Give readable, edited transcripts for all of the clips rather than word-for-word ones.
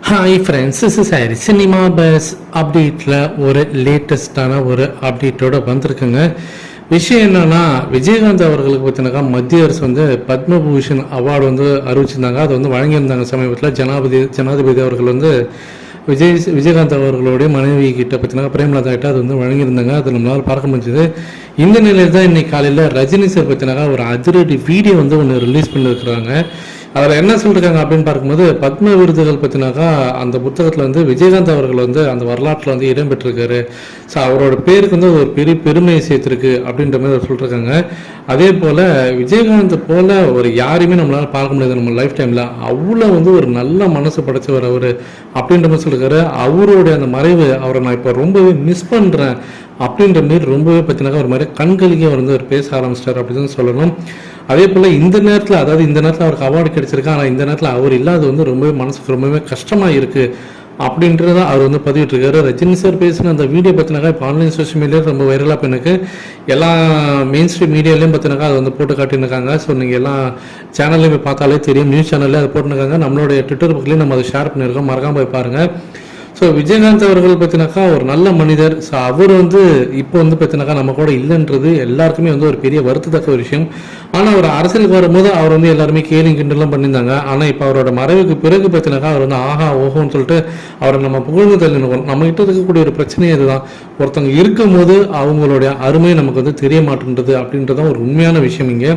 Hi friends, this is Harry. Cinema bus அப்டேட்டில் ஒரு லேட்டஸ்டான ஒரு அப்டேட்டோடு வந்திருக்குங்க. விஷயம் என்னன்னா, விஜயகாந்த் அவர்களுக்கு பார்த்தீங்கன்னாக்கா மத்திய அரசு வந்து பத்மபூஷன் அவார்டு வந்து அறிவிச்சிருந்தாங்க. அது வந்து வழங்கியிருந்தாங்க சமீபத்தில். ஜனாதிபதி அவர்கள் வந்து விஜயகாந்த் அவர்களுடைய மனைவி கிட்ட பார்த்தீங்கன்னா பிரேமலதா கிட்ட அது வந்து வழங்கியிருந்தாங்க. அது நம்மளால் பார்க்க முடிஞ்சது. இந்த நிலையில் தான் இன்னைக்கு காலையில் ரஜினி சார் பார்த்தீங்கன்னா ஒரு அதிரடி வீடியோ வந்து ஒன்று ரிலீஸ் பண்ணியிருக்கிறாங்க. அதில் என்ன சொல்லியிருக்காங்க அப்படின்னு பார்க்கும்போது, பத்ம விருதுகள் பற்றினாக்கா அந்த புத்தகத்தில் வந்து விஜயகாந்த் அவர்கள் வந்து அந்த வரலாற்றில் வந்து இடம்பெற்றிருக்காரு. ஸோ அவரோட பேருக்கு வந்து ஒரு பெரிய பெருமையை சேர்த்துருக்கு அப்படின்ற மாதிரி அவர் சொல்லியிருக்காங்க. அதே போல் விஜயகாந்த் போல் ஒரு யாரையுமே நம்மளால் பார்க்க முடியாது நம்ம லைஃப் டைமில். அவ்வளோ வந்து ஒரு நல்ல மனசு படைச்சவர் அவர் அப்படின்ற மாதிரி சொல்லியிருக்காரு. அவருடைய அந்த மறைவு அவரை நான் இப்போ ரொம்பவே மிஸ் பண்ணுறேன் அப்படின்ற மாரி ரொம்பவே பார்த்தீங்கன்னாக்கா ஒரு மாதிரி கண்களுக்கே அவர் வந்து அவர் பேச ஆரம்பிச்சிட்டார் அப்படின்னு சொல்லணும். அதே போல் இந்த நேரத்தில் அவருக்கு அவார்டு கிடைச்சிருக்கு. ஆனால் இந்த நேரத்தில் அவர் இல்லாத வந்து ரொம்பவே மனசுக்கு ரொம்பவே கஷ்டமாக இருக்குது அப்படின்றத அவர் வந்து பதிவிட்டிருக்காரு. ரஜினி சார் பேசின அந்த வீடியோ பார்த்தினாக்கா இப்போ ஆன்லைன் சோஷியல் மீடியாவில் ரொம்ப வைரலாக இப்போ எனக்கு எல்லா மெயின் ஸ்ட்ரீம் மீடியாலையும் பார்த்தினாக்கா அதை வந்து போட்டு காட்டியிருக்காங்க. ஸோ நீங்கள் எல்லா சேனல்லையும் போய் பார்த்தாலே தெரியும், நியூஸ் சேனல்லே அதை போட்டுருக்காங்க. நம்மளுடைய ட்விட்டர் பக்கத்துலேயும் நம்ம அதை ஷேர் பண்ணியிருக்கோம், மறக்காமல் போய் பாருங்கள். ஸோ விஜயகாந்த் அவர்கள் பார்த்தினாக்கா ஒரு நல்ல மனிதர். ஸோ அவர் வந்து இப்போ வந்து பார்த்தினாக்கா நம்ம கூட இல்லைன்றது எல்லாருக்குமே வந்து ஒரு பெரிய வருத்தத்தக்க ஒரு விஷயம். ஆனால் அவர் அரசியலுக்கு வரும்போது அவர் வந்து எல்லாருமே கேலி கிண்டலாம் பண்ணியிருந்தாங்க. ஆனால் இப்போ அவரோட மறைவுக்கு பிறகு பார்த்தினாக்கா அவர் வந்து ஆஹா ஓஹோன்னு சொல்லிட்டு அவரை நம்ம புகழ்ந்து தள்ளினோம். நம்மகிட்ட இருக்கக்கூடிய ஒரு பிரச்சனையே இதுதான். ஒருத்தவங்க இருக்கும்போது அவங்களுடைய அருமை நமக்கு வந்து தெரிய மாட்டேன்றது அப்படின்றதான் ஒரு உண்மையான விஷயம் இங்கே.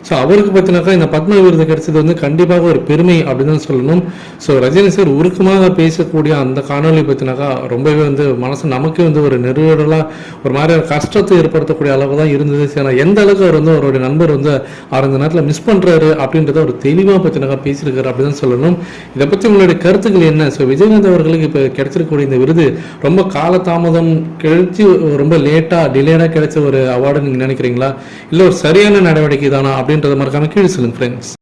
ஸோ அவருக்கு பார்த்தினாக்கா இந்த பத்ம விருது கிடைச்சது வந்து கண்டிப்பாக ஒரு பெருமை அப்படின்னு சொல்லணும். ஸோ ரஜினி சார் உருக்கமாக பேசக்கூடிய அந்த காணொலி பார்த்தினாக்கா ரொம்பவே வந்து மனசு நமக்கே வந்து ஒரு நெருடலாக ஒரு மாதிரி கஷ்டத்தை ஏற்படுத்தக்கூடிய அளவு தான் இருந்தது. சரி, எந்த அளவுக்கு அவர் வந்து அவருடைய நண்பர் வந்து அவர் அந்த நேரத்தில் மிஸ் பண்ணுறாரு அப்படின்றத ஒரு தெளிவாக பார்த்தினாக்கா பேசியிருக்காரு அப்படின்னு சொல்லணும். இதை பற்றி உங்களுடைய கருத்துக்கள் என்ன? ஸோ விஜயகாந்த் அவர்களுக்கு இப்போ கிடைச்சிருக்கக்கூடிய இந்த விருது ரொம்ப காலதாமதம் கழிச்சு ரொம்ப லேட்டாக டிலேடாக கிடைச்ச ஒரு அவார்டு நீங்கள் நினைக்கிறீங்களா, இல்லை ஒரு சரியான நடவடிக்கை தானா அப்படின்றத மறக்காம கீழே சொல்லுங்க ஃப்ரெண்ட்ஸ்.